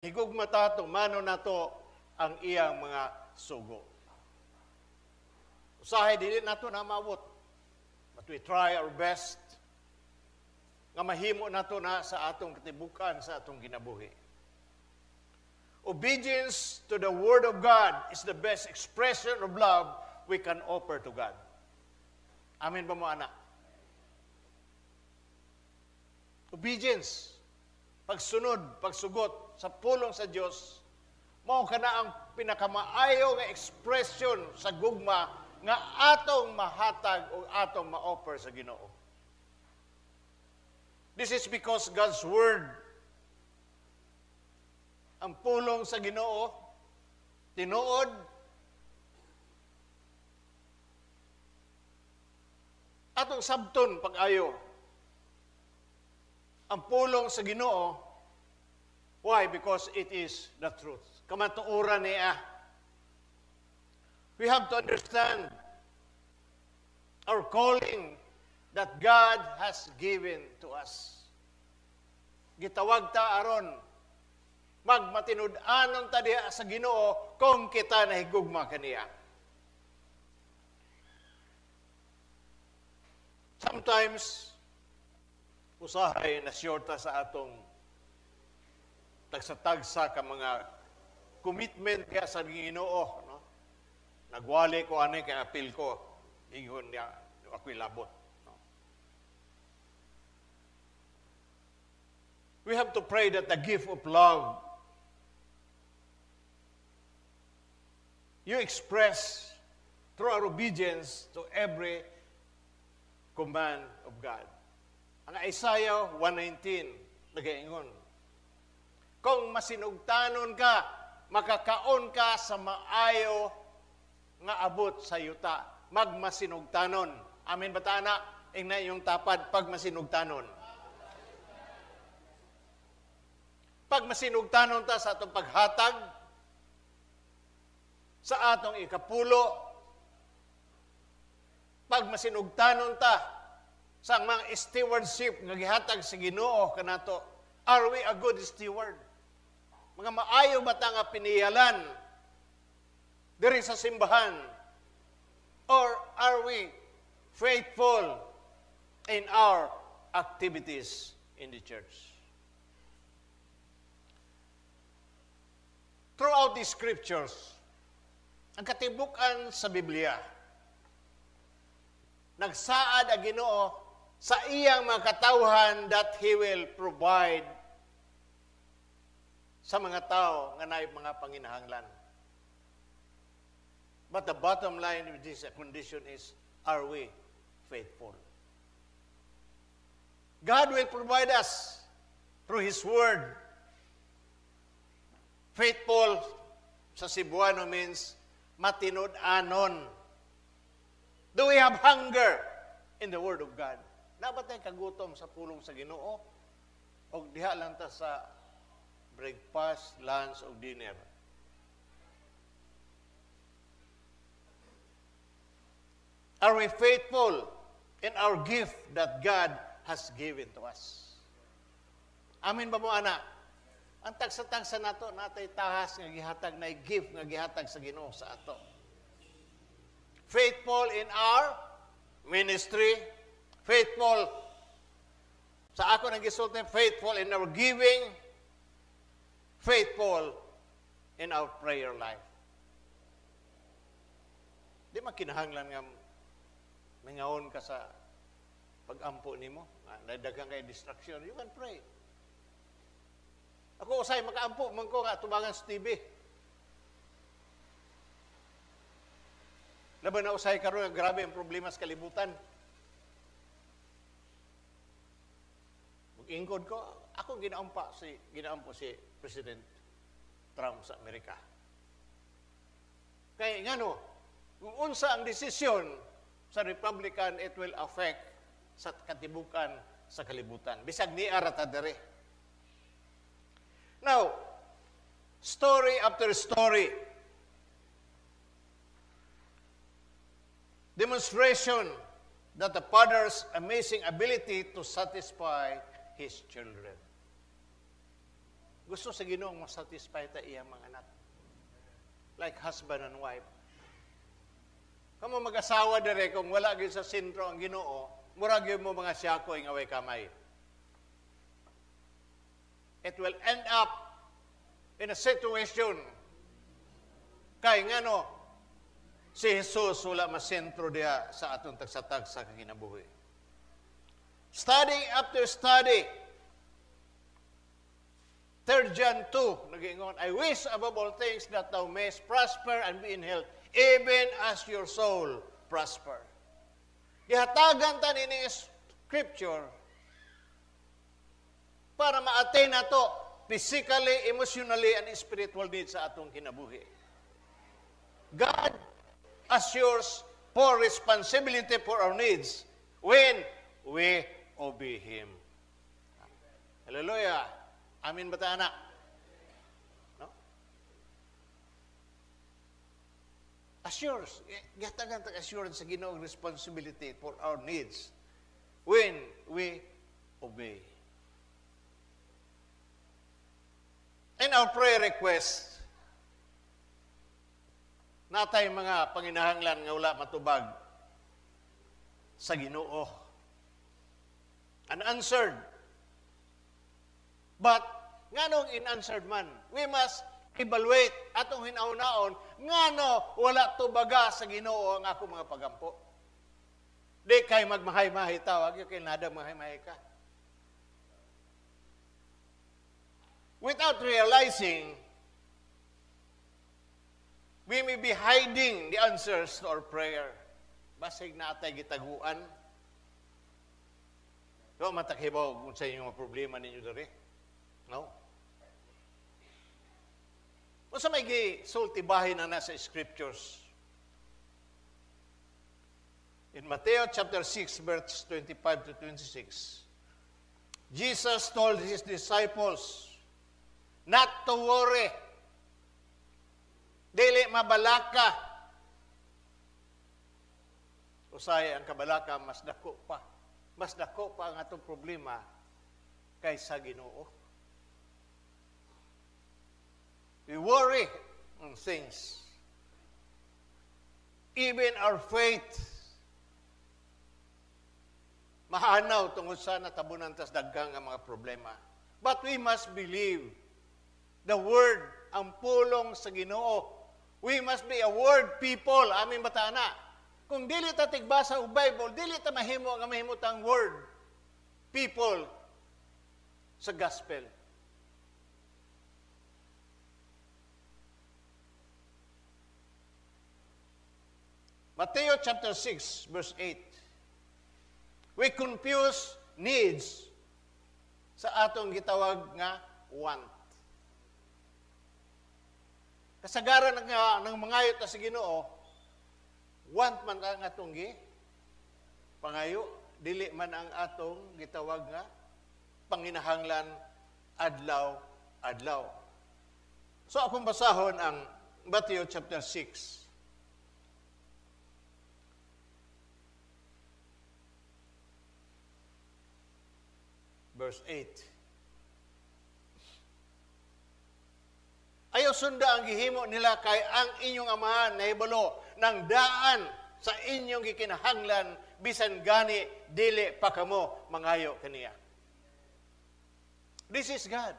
higugma ta mano nato ang iyang mga sugo. Usahay dili nato na maabot. But we try our best nga mahimo nato na sa atong katibukan, sa atong kinabuhi. Obedience to the Word of God is the best expression of love we can offer to God. Amen ba mo, anak? Obedience, pagsunod, pagsugot sa pulong sa Diyos, mao kana ang pinakamaayo nga expression sa gugma nga atong mahatag o atong ma-offer sa Ginoo. This is because God's Word, ang pulong sa Ginoo, tinuod, atong sabton pag-ayo. Ang pulong sa Ginoo, why? Because it is the truth. Kamatuoran niya. We have to understand our calling that God has given to us. Gitawag ta aron magmatinud-anon ta diha sa Ginoo kung kita nahigugma kaniya. Sometimes usahay na shorta sa atong tagsa-tagsa ka mga commitment kaya sa Ginoo, no? Nagwali ko ani kay apil ko, ingon niya ako'y labot. No? We have to pray that the gift of love you express through our obedience to every command of God. Ang Isaiah 1:19 nagaingon, kung masinugtanon ka, makakaon ka sa maayo nga abot sa yuta. Magmasinugtanon. Amen ba tana? Ingna yung tapad, pag masinugtanon. Pag masinugtanon ta sa atong paghatag, sa atong ikapulo, pag masinugtanon ta sa mga stewardship nga gihatag sa Ginoo kanato, are we a good steward? Mga maayo ba ta nga piniyalan diri sa simbahan? Or are we faithful in our activities in the church? Throughout the scriptures, ang katibukan sa Biblia, nagsaad ang Ginoo sa iyang mga katawhan that He will provide sa mga tao nga naay mga panginahanglan. But the bottom line with this condition is, are we faithful? God will provide us through His Word. Faithful sa Cebuano means matinud-anon. Do we have hunger in the Word of God? Dapat tayo kagutom sa pulong sa Ginoo o diha lang ta sa breakfast, lunch, o dinner. Are we faithful in our gift that God has given to us? Amin ba mo, anak? Ang tagsa-tagsa nato, natay tahas nga gihatag na gift nga gihatag sa Ginoo sa ato. Faithful in our ministry, faithful sa ako nang gisulti, faithful in our giving, faithful in our prayer life. Di makinahanglan nga mingaon ka sa pag-ampo nimo, nadagang kay distraction, you can pray. Ako usay makaampo man ko nga tubangan sa TV. Laban na usay karon grabe ang problema sa kalibutan. Ingkod ko, ako ginaampo si President Trump sa Amerika. Kaya ngano, kung unsa ang desisyon sa Republican, it will affect sa katibukan sa kalibutan. Bisag ni arata dere. Now, story after story, demonstration that the Father's amazing ability to satisfy His children. Gusto sa Ginoong masatisfy ta iyang mga anak. Like husband and wife. Kamo mag-asawa dire kung wala gyud sa sentro ang Ginoo, murag gyud mo mga siyakoy nga way kamay. It will end up in a situation kay ngano si Jesus wala masentro diha sa atong tagsatag sa kinabuhi. Study after study. 3 John 2, nag-ingon, I wish above all things that thou mayest prosper and be in health, even as your soul prosper. Ihatagan ta ni scripture para ma-attain na to physically, emotionally, and spiritual needs sa atong kinabuhi. God assures for responsibility for our needs when we obey Him. Hallelujah. Amin ba ta, anak? No? Assures. Gatagan assurance sa Ginoong responsibility for our needs when we obey. In our prayer request, natay mga panginahanglan nga wala matubag sa Ginoo. Unanswered. But, nganong in-answered man, we must evaluate atong hinaon-naon, ngano wala tubaga sa Ginoo ang ako mga pagampo. Di kay magmahay-mahay tawag, yung kay nada mahay-mahay ka. Without realizing, we may be hiding the answers to our prayer. Basig na atay gitaguan. So, matakhibaw kung sa inyong mga problema ninyo dali. No? O sa may gisultibahin na nasa scriptures. In Matthew chapter 6, verse 25 to 26, Jesus told His disciples not to worry. Dili mabalaka. Usay ang kabalaka, mas dako pa. Mas dako pa ang atong problema kaysa Ginoo. We worry on things. Even our faith, mahanaw tungod sa natabunan tas daggang ang mga problema. But we must believe the Word, ang pulong sa Ginoo. We must be a Word people. Amin batana. Kung dili ta tigbasa og Bible, dili ta mahimo nga mahimutang Word people sa gospel. Matthew chapter 6, verse 8. We confuse needs sa atong gitawag nga want. Kasagaran ng mangayot na sa Ginoo, want man ang atong pangayo, dili man ang atong gitawag nga panginahanglan adlaw-adlaw. So akong basahon ang Matthew chapter 6. Verse 8. Ayaw sunda ang gihimo nila kay ang inyong amahan na hibalo ng daan sa inyong gikinahanglan bisan gani dili pa kamo mangayo kaniya. This is God.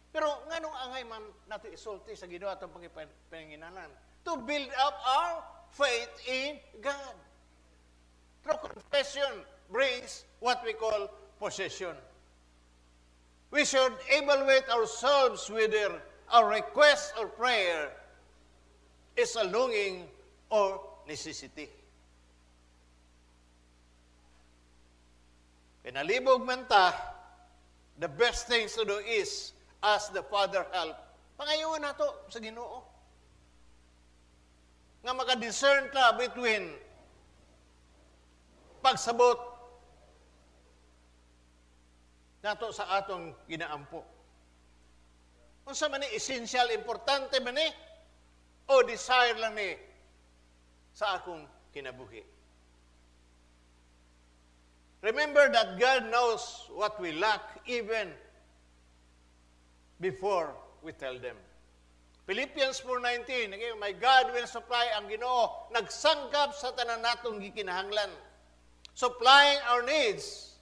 Pero nganong angay man nato isulti sa Ginoo atong pangipanginanan? To build up our faith in God. Through confession brings what we call possession. We should evaluate ourselves whether our request or prayer is a longing or necessity. Pinalibog man ta, the best thing to do is ask the Father help. Pangayon na to sa Ginoo. Nga maka-discern ta between pagsabot nato sa atong ginaampo. Unsa man ni essential, importante man ni o desire lang ni sa akong kinabuhi. Remember that God knows what we lack even before we tell them. Philippians 4:19, okay, my God will supply ang Ginoo nagsangkap sa tanan natong gikinahanglan. Supplying our needs.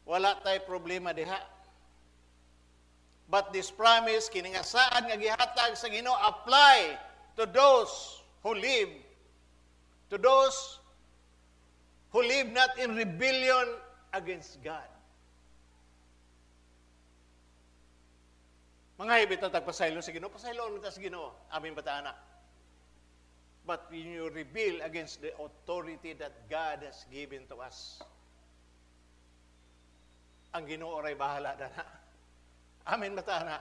Wala tay problema diha. But this promise, kiningasaan nga gihatag sa Ginoo, apply to those who live not in rebellion against God. Mga ibita tagpasaylo sa Ginoo, pasaylo nita sa Ginoo, aming bataana. But when you rebel against the authority that God has given to us, ang Ginoo ray bahala na. Amin bataana.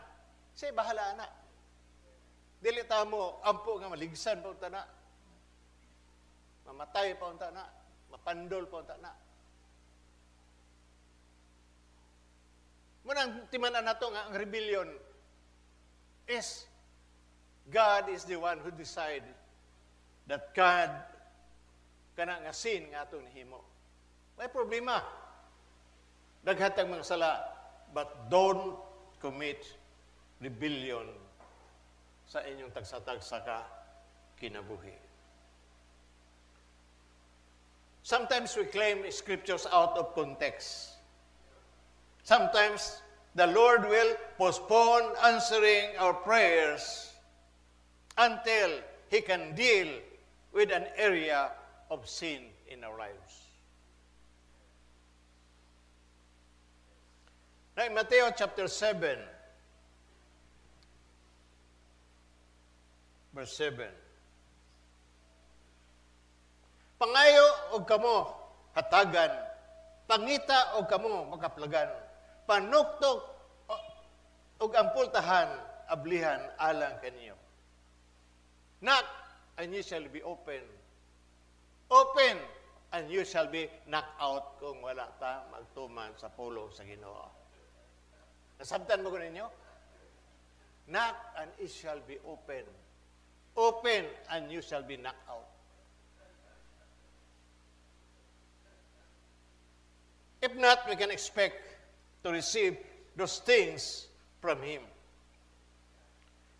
Say bahala na. Dili ta mo ampo nga maligsan pa unta na. Mamatay pa unta na. Mapandol pa unta na. Munang timan-an nato nga ang rebellion is God is the one who decide that God kana nga sin nga ato nihimo. May problema. Daghatag mga sala, but don't commit rebellion sa inyong tagsa-tagsa ka kinabuhi. Sometimes we claim scriptures out of context. Sometimes the Lord will postpone answering our prayers until He can deal with an area of sin in our lives. Now, in Matthew chapter 7, verse 7, pangayo og kamo hatagan, pangita og kamo makaplagan, panuktok og ampultahan ablihan alang kaniyo. Knock, and you shall be open. Open, and you shall be knocked out kung wala ta magtuman sa pulo sa Ginoo. Nasabtan mo ko ninyo? Knock, and it shall be open. Open, and you shall be knocked out. If not, we can expect to receive those things from Him.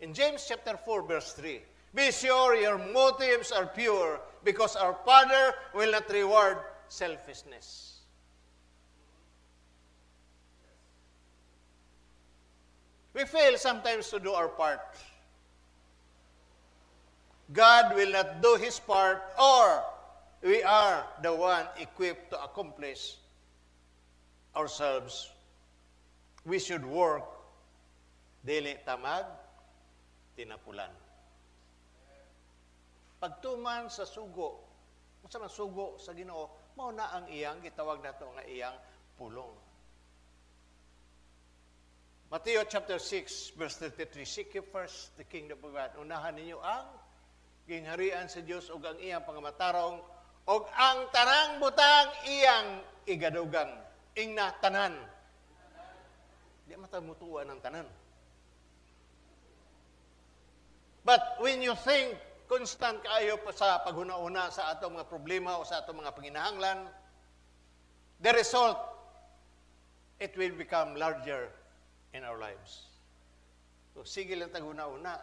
In James chapter 4, verse 3, be sure your motives are pure, because our Father will not reward selfishness. We fail sometimes to do our part. God will not do His part, or we are the one equipped to accomplish ourselves. We should work dili tamag tinapulan. Pagtuman sa sugo, unsa man sugo sa Ginoo, mao na ang iyang gitawag nato nga iyang pulong. Matthew chapter 6 verse 33, seek ye first the kingdom of God. Unahan ninyo ang gingharian sa Dios ug ang iyang pangamatarong ug ang tanang butang iyang igadugang. Ingna tanan. Di matamutuan ang tanan. But when you think constant kayo pa sa paghuna-una sa atong mga problema o sa atong mga panginahanglan, the result, it will become larger in our lives. So, sige lang taghuna-una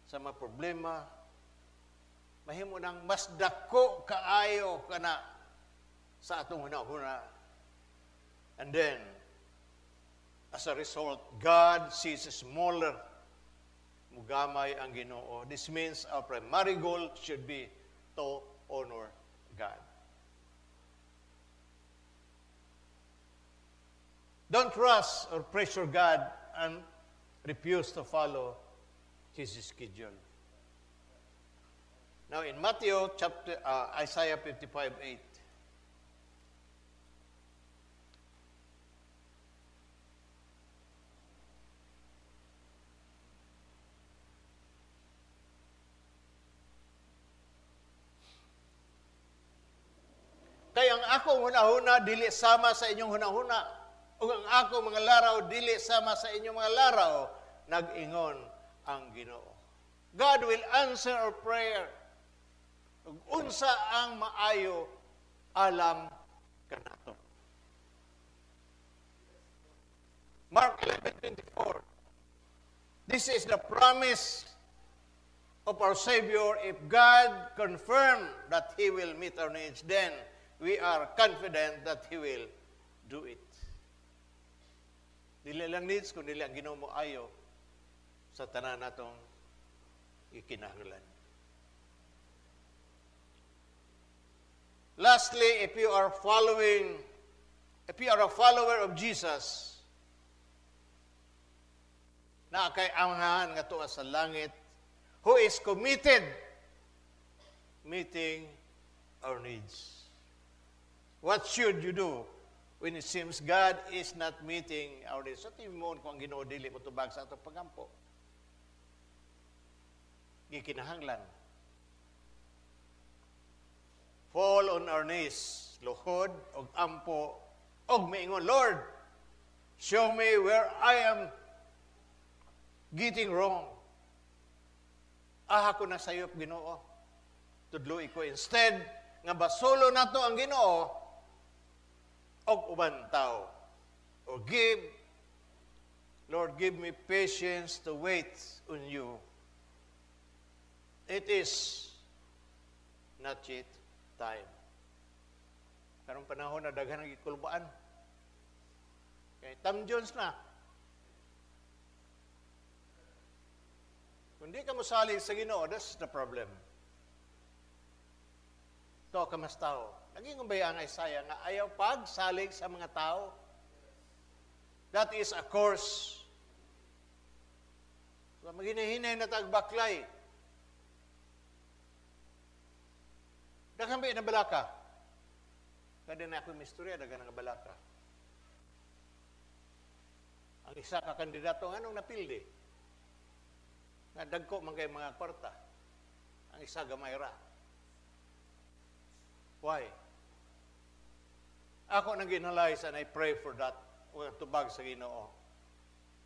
sa mga problema, mahimo nang mas dako kaayo kana sa atong huna-huna. And then, as a result, God sees smaller. Mugamay ang Ginoo. This means our primary goal should be to honor God. Don't rush or pressure God and refuse to follow His schedule. Now in Matthew chapter Isaiah 55:8. Kaya ang akong hunahuna dili sama sa inyong hunahuna. Ug ang ako mga laraw dili sama sa inyong mga laraw, nag-ingon ang Ginoo. God will answer our prayer. Ug unsa ang maayo alam kanato. This is the promise of our Savior. If God confirm that He will meet our needs, then we are confident that He will do it. Dili lang needs, kundi lang Ginoo mo ayo sa tanan natong ikinahanglan. Lastly, if you are a follower of Jesus, na kay amahan nga tuwa sa langit, who is committed meeting our needs. What should you do when it seems God is not meeting our needs? Sa timon kung ang Ginoo dili mo tubag sa atong pagampo. Gikinahanglan. Fall on our knees, luhod og ampo og miingon, Lord, show me where I am getting wrong. Aha ko na sayop, Ginoo. Tudlo ko instead nga basolo nato ang Ginoo og uban tao. Or Lord, give me patience to wait on you. It is not yet time. Karong panahon na daghan ang ikulbaan. Okay, Tom Jones na. Kung di ka mosalig sa Ginoo, that's the problem. To ka mas tao. Naging umbaya ang Isaiah nga ayaw pagsalig sa mga tao. That is a curse. So, maghinay-hinay na tagbaklay. Daghang ba na balaka? Kada na ako misturya, daghang na balaka. Ang isa ka kandidato, anong napildi? Nga dagko man kay mga kwarta. Ang isa gamay ra. Why? Ako nang ginalize and I pray for that. Huwag tubag sa Ginoo.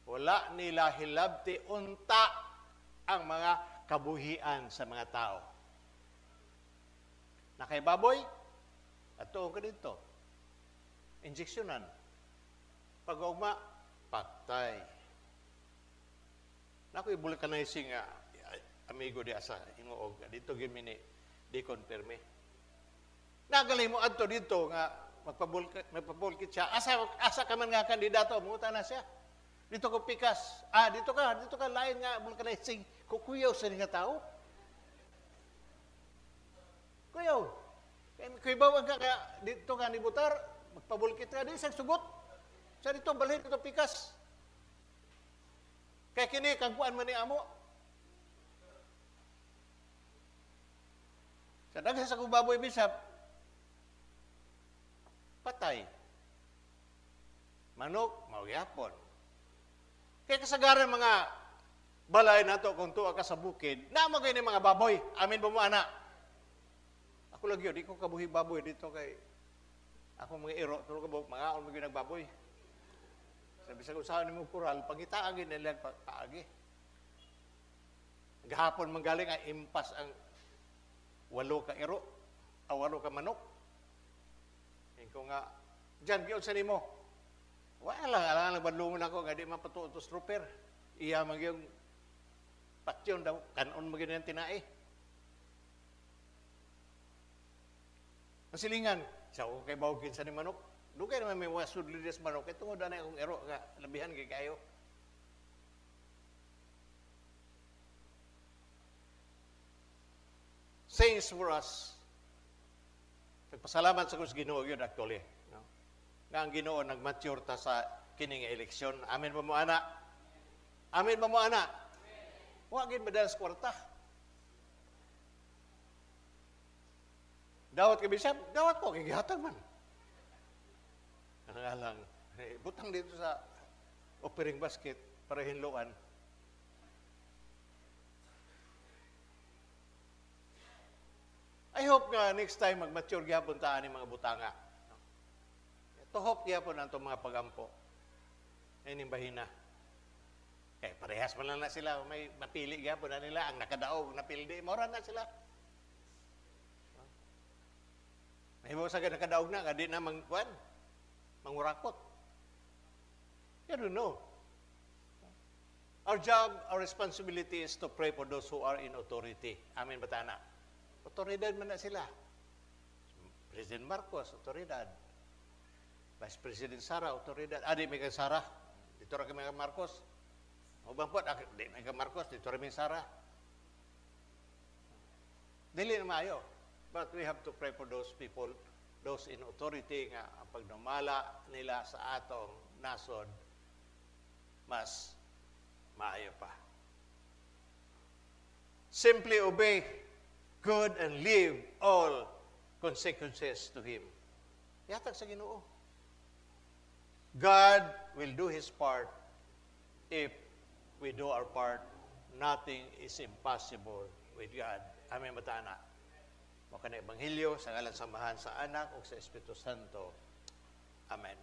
Wala nila hilabti unta ang mga kabuhian sa mga tao. Na kay baboy, at tuong ka dito. Injeksyonan. Pag-ugma, patay. Nako'y vulcanizing amigo di asa, inuog. Dito gimini, di konfirme. Nagalay mo adto dito nga, magpabulkit siya. Asa ka man nga kandidato, munguta na siya. Dito ko pikas. Dito ka, lain nga, vulcanizing. Kukuyaw sa nga tao. Kuyaw, kaya bawang ka dito ka nibutar, magpabulkit ka din, isang sugot. Sa dito, balhin ito pikas. Kaya kini, kagpuan man ni amo. Sa daghang sa kubaboy bisap, patay. Manok, magyapon. Kaya kasagaran mga balay nato kung tuwa ka sa bukid, naamagay ni mga baboy, amin ba mo anak? Ako lagi yun, di ko kabuhi baboy dito kay ako mga iro, tulog ka mga aon mga nagbaboy. Sabi sa usahan ni mo kural, pangitaagin nila paagi. Gahapon manggaling ay impas ang 8 ka iro, 8 ka manok. Ko nga, dyan, giyon sa nimo. Wala, alang badlungon ako, nga di mapatutos trooper. Iya magyong patyon daw, kanon magiging tinae. Masilingan, siya ko kay bawagin sa ni manok. Doon kayo naman may wasud lides manok. Ito mo danay akong ero, labihan kay kayo. Saints for us. Nagpasalamat sa kus Ginoo yun actually. No? Nga ang Ginoo nag-mature ta sa kining eleksyon. Amin ba mo ana? Amin ba mo ana? Huwag ba dahil sa kwarta? Dawat ka bisap? Dawat ko, kikihatag man. Ang alang, butang dito sa offering basket para hinluan. I hope nga next time mag-mature gyapon taan ni mga butanga. Tuhop gyapon ang mga pagampo. Ay ning bahina. Kaya parehas man lang na sila. May mapili gyapon na nila. Ang nakadaog, napildi. Mora na sila. Nahibaw sa nakadaog na. Kadi na mangurakot. You don't know. Our job, our responsibility is to pray for those who are in authority. Amin ba tana? Otoridad man na sila. President Marcos, otoridad. Vice President Sara, otoridad. Di may kang Sara. Dito rin kami kang Marcos. O bang po, di may kang Marcos, dito rin may Sara. Dili na maayo. But we have to pray for those people, those in authority nga ang pagdumala nila sa atong nasod, mas maayo pa. Simply obey good and leave all consequences to Him. Yatag sa Ginoo. God will do His part if we do our part. Nothing is impossible with God. Amen matana. Mo kana ebanghelyo sa ngalan samahan sa Anak ug sa Espiritu Santo. Amen.